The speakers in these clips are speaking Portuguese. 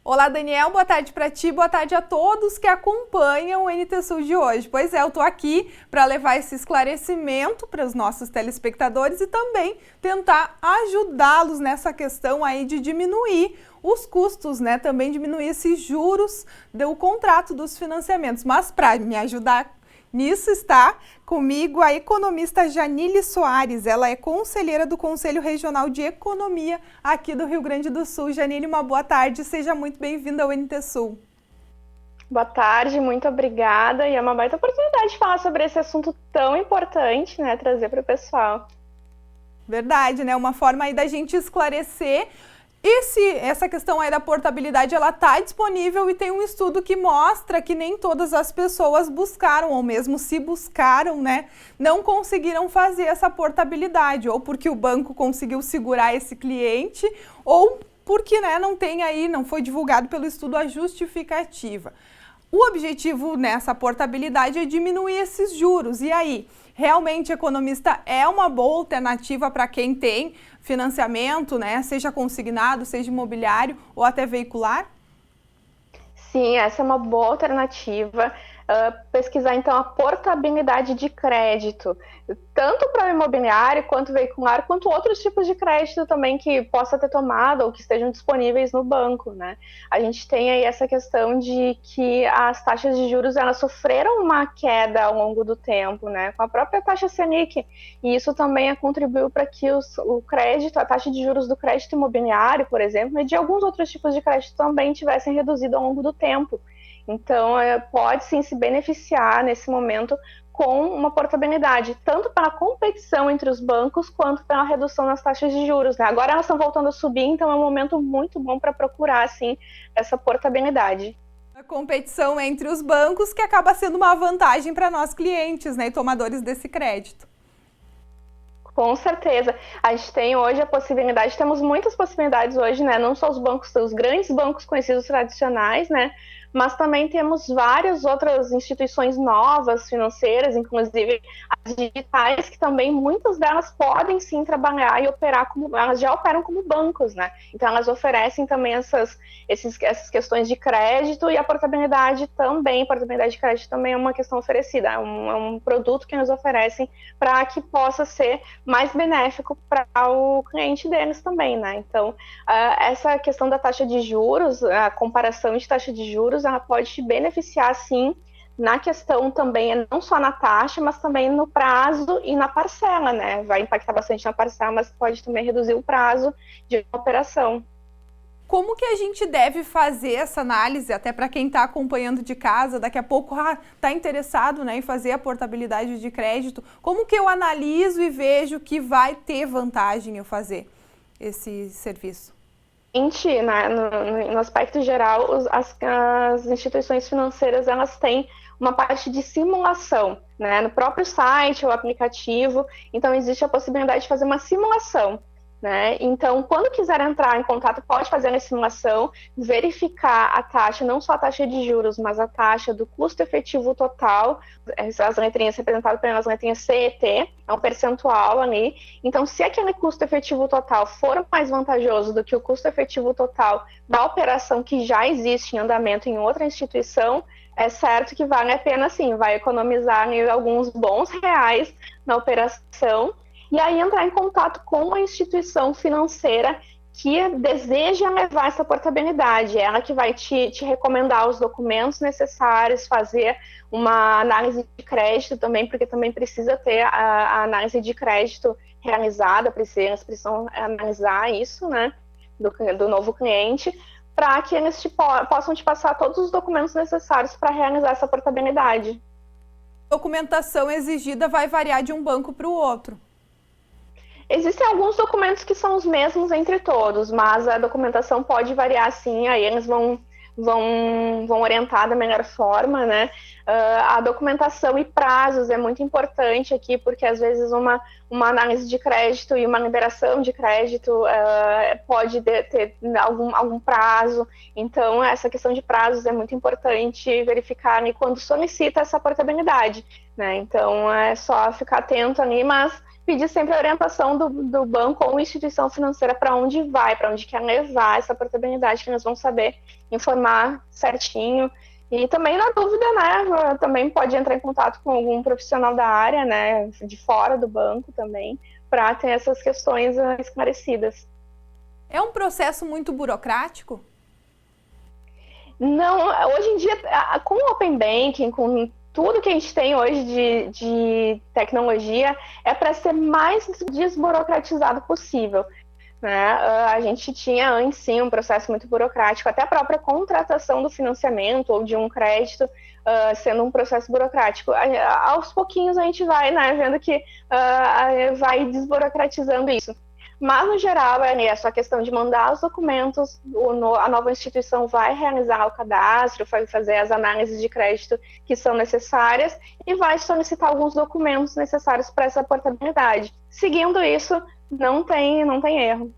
Olá, Daniel, boa tarde para ti, boa tarde a todos que acompanham o NT Sul de hoje. Pois é, eu tô aqui para levar esse esclarecimento para os nossos telespectadores e também tentar ajudá-los nessa questão aí de diminuir os custos, né? Também diminuir esses juros do contrato dos financiamentos. Mas para me ajudar nisso está comigo a economista Janile Soares. Ela é conselheira do Conselho Regional de Economia aqui do Rio Grande do Sul. Janile, uma boa tarde. Seja muito bem-vinda ao NT Sul. Boa tarde, muito obrigada. E é uma baita oportunidade de falar sobre esse assunto tão importante, né? Trazer para o pessoal. Verdade, né? Uma forma aí da gente esclarecer. Essa questão aí da portabilidade, ela está disponível e tem um estudo que mostra que nem todas as pessoas buscaram, ou mesmo se buscaram, né, não conseguiram fazer essa portabilidade, ou porque o banco conseguiu segurar esse cliente, ou porque, né, não foi divulgado pelo estudo a justificativa. O objetivo nessa portabilidade é diminuir esses juros. E aí, realmente, economista, é uma boa alternativa para quem tem financiamento, né? Seja consignado, seja imobiliário ou até veicular? Sim, essa é uma boa alternativa. Pesquisar, então, a portabilidade de crédito, tanto para o imobiliário, quanto veicular, quanto outros tipos de crédito também que possa ter tomado ou que estejam disponíveis no banco, né? A gente tem aí essa questão de que as taxas de juros, elas sofreram uma queda ao longo do tempo, né? Com a própria taxa Selic, e isso também contribuiu para que o crédito, a taxa de juros do crédito imobiliário, por exemplo, e de alguns outros tipos de crédito também tivessem reduzido ao longo do tempo. Então, pode sim se beneficiar nesse momento com uma portabilidade, tanto pela competição entre os bancos, quanto pela redução nas taxas de juros, né? Agora elas estão voltando a subir, então é um momento muito bom para procurar, assim, essa portabilidade. A competição entre os bancos que acaba sendo uma vantagem para nós clientes, né, e tomadores desse crédito. Com certeza. A gente tem hoje a possibilidade, temos muitas possibilidades hoje, né? Não só os bancos, os grandes bancos conhecidos tradicionais, né? Mas também temos várias outras instituições novas, financeiras, inclusive as digitais, que também muitas delas podem sim trabalhar e operar como, elas já operam como bancos, né? Então elas oferecem também essas questões de crédito e a portabilidade também. Portabilidade de crédito também é uma questão oferecida, é um produto que nos oferecem para que possa ser mais benéfico para o cliente deles também, né? Então, essa questão da taxa de juros, a comparação de taxa de juros, ela pode te beneficiar, sim, na questão também, não só na taxa, mas também no prazo e na parcela, né? Vai impactar bastante na parcela, mas pode também reduzir o prazo de operação. Como que a gente deve fazer essa análise, até para quem está acompanhando de casa, daqui a pouco está interessado, né, em fazer a portabilidade de crédito, como que eu analiso e vejo que vai ter vantagem eu fazer esse serviço? Né, no aspecto geral, as instituições financeiras, elas têm uma parte de simulação, né, no próprio site ou aplicativo. Então existe a possibilidade de fazer uma simulação, né? Então, quando quiser entrar em contato, pode fazer a simulação, verificar a taxa, não só a taxa de juros, mas a taxa do custo efetivo total, as letrinhas representadas pelas letrinhas CET, é um percentual ali. Então, se aquele custo efetivo total for mais vantajoso do que o custo efetivo total da operação que já existe em andamento em outra instituição, é certo que vale a pena, sim, vai economizar alguns bons reais na operação. E aí entrar em contato com a instituição financeira que deseja levar essa portabilidade. Ela que vai te recomendar os documentos necessários, fazer uma análise de crédito também, porque também precisa ter a análise de crédito realizada, eles precisam analisar isso, né, do novo cliente, para que eles possam te passar todos os documentos necessários para realizar essa portabilidade. A documentação exigida vai variar de um banco para o outro. Existem alguns documentos que são os mesmos entre todos, mas a documentação pode variar, sim, aí eles vão orientar da melhor forma, né? A documentação e prazos é muito importante aqui, porque às vezes uma análise de crédito e uma liberação de crédito pode ter algum prazo, então essa questão de prazos é muito importante verificar, né, quando solicita essa portabilidade, né? Então é só ficar atento ali, mas pedir sempre a orientação do banco ou instituição financeira para onde vai, para onde quer levar essa portabilidade, que nós vamos saber informar certinho. E também, na dúvida, né, também pode entrar em contato com algum profissional da área, né, de fora do banco também, para ter essas questões esclarecidas. É um processo muito burocrático? Não, hoje em dia, com o Open Banking, com tudo que a gente tem hoje de tecnologia, é para ser mais desburocratizado possível. Né? A gente tinha antes, sim, um processo muito burocrático, até a própria contratação do financiamento ou de um crédito sendo um processo burocrático. Aos pouquinhos a gente vai, né, vendo que vai desburocratizando isso. Mas, no geral, é essa questão de mandar os documentos, a nova instituição vai realizar o cadastro, vai fazer as análises de crédito que são necessárias e vai solicitar alguns documentos necessários para essa portabilidade. Seguindo isso, não tem erro.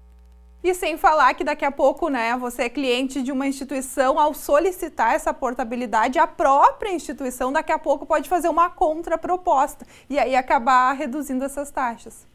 E sem falar que daqui a pouco, né, você é cliente de uma instituição, ao solicitar essa portabilidade, a própria instituição daqui a pouco pode fazer uma contraproposta e aí acabar reduzindo essas taxas.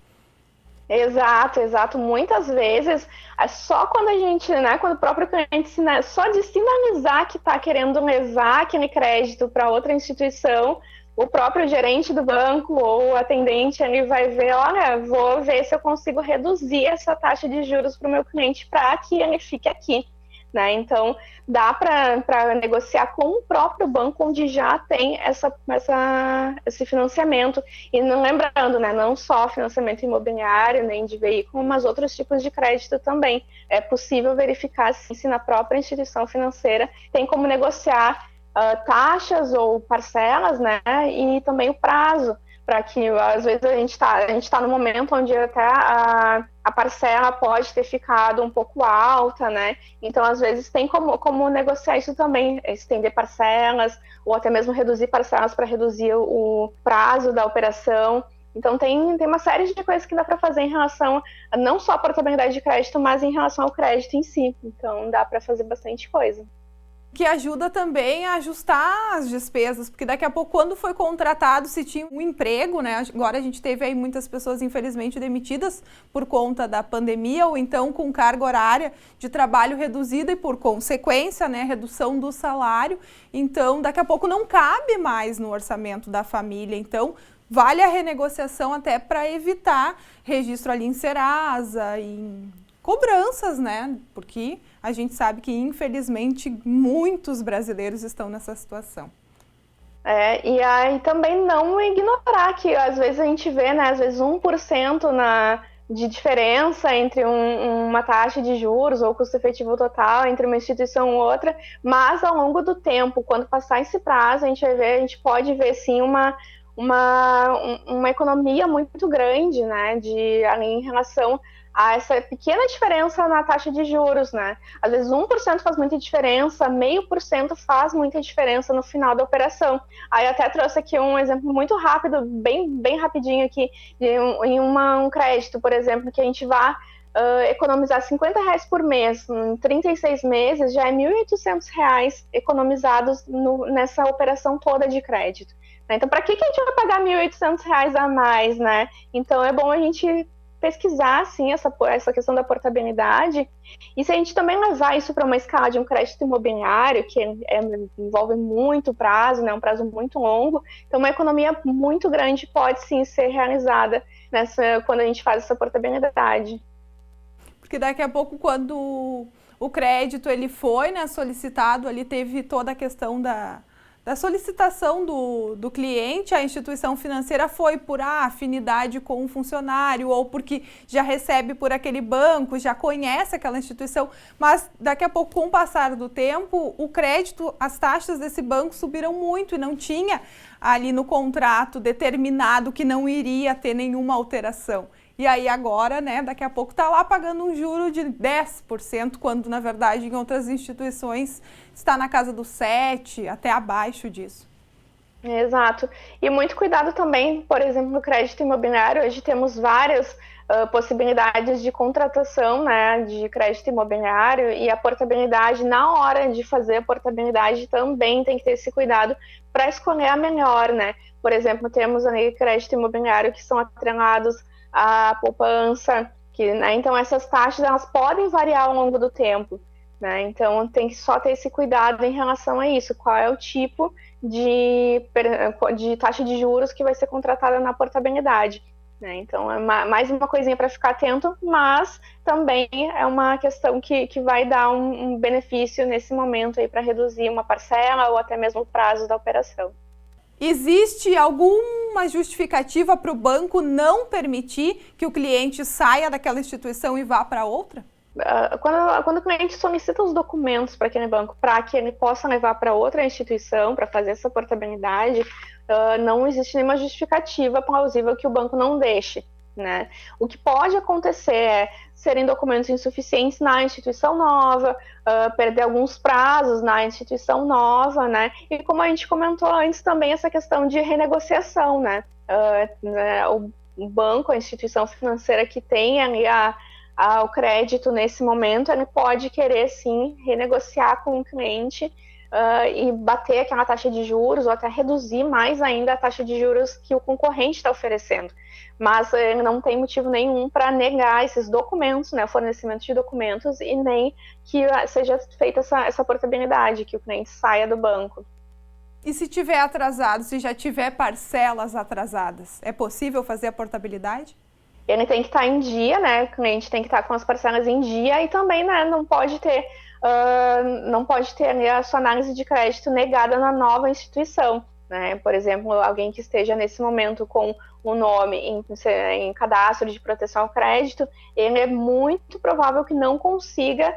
Exato. Muitas vezes, é só quando a gente, né, quando o próprio cliente, só de sinalizar que está querendo levar aquele crédito para outra instituição, o próprio gerente do banco ou o atendente, ele vai ver, olha, vou ver se eu consigo reduzir essa taxa de juros para o meu cliente para que ele fique aqui. Né? Então, dá para negociar com o próprio banco, onde já tem esse financiamento. E lembrando, né, não só financiamento imobiliário, nem de veículo, mas outros tipos de crédito também. É possível verificar se na própria instituição financeira tem como negociar taxas ou parcelas, né, e também o prazo, para que, às vezes, a gente tá no momento onde até a parcela pode ter ficado um pouco alta, né? Então, às vezes, tem como negociar isso também, estender parcelas, ou até mesmo reduzir parcelas para reduzir o prazo da operação. Então, tem uma série de coisas que dá para fazer em relação a, não só a portabilidade de crédito, mas em relação ao crédito em si. Então, dá para fazer bastante coisa. Que ajuda também a ajustar as despesas, porque daqui a pouco, quando foi contratado, se tinha um emprego, né? Agora a gente teve aí muitas pessoas, infelizmente, demitidas por conta da pandemia, ou então com carga horária de trabalho reduzida e, por consequência, né, redução do salário. Então, daqui a pouco não cabe mais no orçamento da família. Então, vale a renegociação até para evitar registro ali em Serasa, em cobranças, né? Porque a gente sabe que, infelizmente, muitos brasileiros estão nessa situação. E aí também não ignorar que, às vezes, a gente vê, né, às vezes 1% de diferença entre uma taxa de juros ou custo efetivo total entre uma instituição e outra, mas ao longo do tempo, quando passar esse prazo, a gente pode ver, sim, uma economia muito grande, né, em relação a essa pequena diferença na taxa de juros, né? Às vezes 1% faz muita diferença, 0,5% faz muita diferença no final da operação. Aí até trouxe aqui um exemplo muito rápido, bem rapidinho aqui, em um crédito, por exemplo, que a gente vai economizar R$50 por mês, em 36 meses, já é R$1.800 economizados nessa operação toda de crédito. Então, para que a gente vai pagar R$1.800 a mais, né? Então, é bom a gente pesquisar, assim, essa questão da portabilidade, e se a gente também levar isso para uma escala de um crédito imobiliário, que envolve muito prazo, né, um prazo muito longo, então uma economia muito grande pode, sim, ser realizada quando a gente faz essa portabilidade. Porque daqui a pouco, quando o crédito ele foi, né, solicitado, ali teve toda a questão da solicitação do cliente, a instituição financeira foi por afinidade com um funcionário ou porque já recebe por aquele banco, já conhece aquela instituição, mas daqui a pouco, com o passar do tempo, o crédito, as taxas desse banco subiram muito e não tinha ali no contrato determinado que não iria ter nenhuma alteração. E aí agora, né, daqui a pouco está lá pagando um juro de 10%, quando na verdade em outras instituições está na casa dos 7%, até abaixo disso. Exato. E muito cuidado também, por exemplo, no crédito imobiliário. Hoje temos várias possibilidades de contratação, né, de crédito imobiliário, e a portabilidade, na hora de fazer a portabilidade, também tem que ter esse cuidado para escolher a melhor, né? Por exemplo, temos aí crédito imobiliário que são atrelados a poupança, né, então essas taxas elas podem variar ao longo do tempo, né, então tem que só ter esse cuidado em relação a isso, qual é o tipo de taxa de juros que vai ser contratada na portabilidade. Né? Então, é mais uma coisinha para ficar atento, mas também é uma questão que vai dar um benefício nesse momento aí para reduzir uma parcela ou até mesmo o prazo da operação. Existe alguma justificativa para o banco não permitir que o cliente saia daquela instituição e vá para outra? Quando o cliente solicita os documentos para aquele banco para que ele possa levar para outra instituição para fazer essa portabilidade, não existe nenhuma justificativa plausível que o banco não deixe, né? O que pode acontecer é serem documentos insuficientes na instituição nova, perder alguns prazos na instituição nova, né? E como a gente comentou antes também, essa questão de renegociação, né? O banco, a instituição financeira que tem ali o crédito nesse momento, ele pode querer sim renegociar com o cliente e bater aquela taxa de juros ou até reduzir mais ainda a taxa de juros que o concorrente está oferecendo. Mas ele não tem motivo nenhum para negar esses documentos, né, o fornecimento de documentos, e nem que seja feita essa portabilidade, que o cliente saia do banco. E se tiver atrasado, se já tiver parcelas atrasadas, é possível fazer a portabilidade? Ele tem que estar em dia, né? O cliente tem que estar com as parcelas em dia e também, né, não pode ter ali a sua análise de crédito negada na nova instituição, né? Por exemplo, alguém que esteja nesse momento com o nome em cadastro de proteção ao crédito, ele é muito provável que não consiga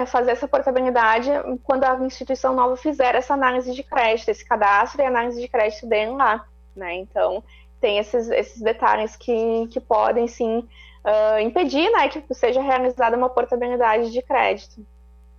fazer essa portabilidade quando a instituição nova fizer essa análise de crédito, esse cadastro e análise de crédito dele lá, né? Então, tem esses detalhes que podem, sim, impedir, né, que seja realizada uma portabilidade de crédito.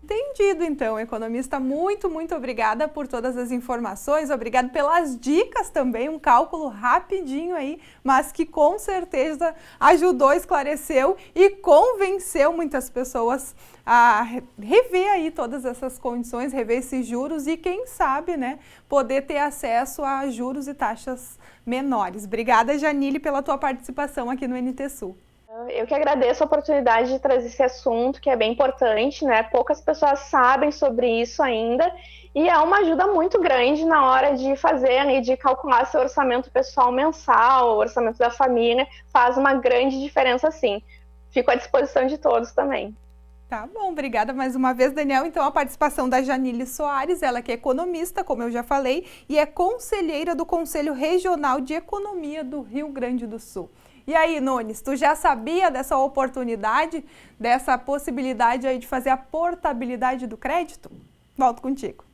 Entendido, então, economista, muito obrigada por todas as informações, obrigado pelas dicas também, um cálculo rapidinho aí, mas que com certeza ajudou, esclareceu e convenceu muitas pessoas a rever aí todas essas condições, rever esses juros e quem sabe, né, poder ter acesso a juros e taxas menores. Obrigada, Janile, pela tua participação aqui no NT Sul. Eu que agradeço a oportunidade de trazer esse assunto, que é bem importante, né? Poucas pessoas sabem sobre isso ainda, e é uma ajuda muito grande na hora de fazer e de calcular seu orçamento pessoal mensal, o orçamento da família, faz uma grande diferença, sim. Fico à disposição de todos também. Tá bom, obrigada mais uma vez, Daniel. Então, a participação da Janile Soares, ela que é economista, como eu já falei, e é conselheira do Conselho Regional de Economia do Rio Grande do Sul. E aí, Nunes, tu já sabia dessa oportunidade, dessa possibilidade aí de fazer a portabilidade do crédito? Volto contigo.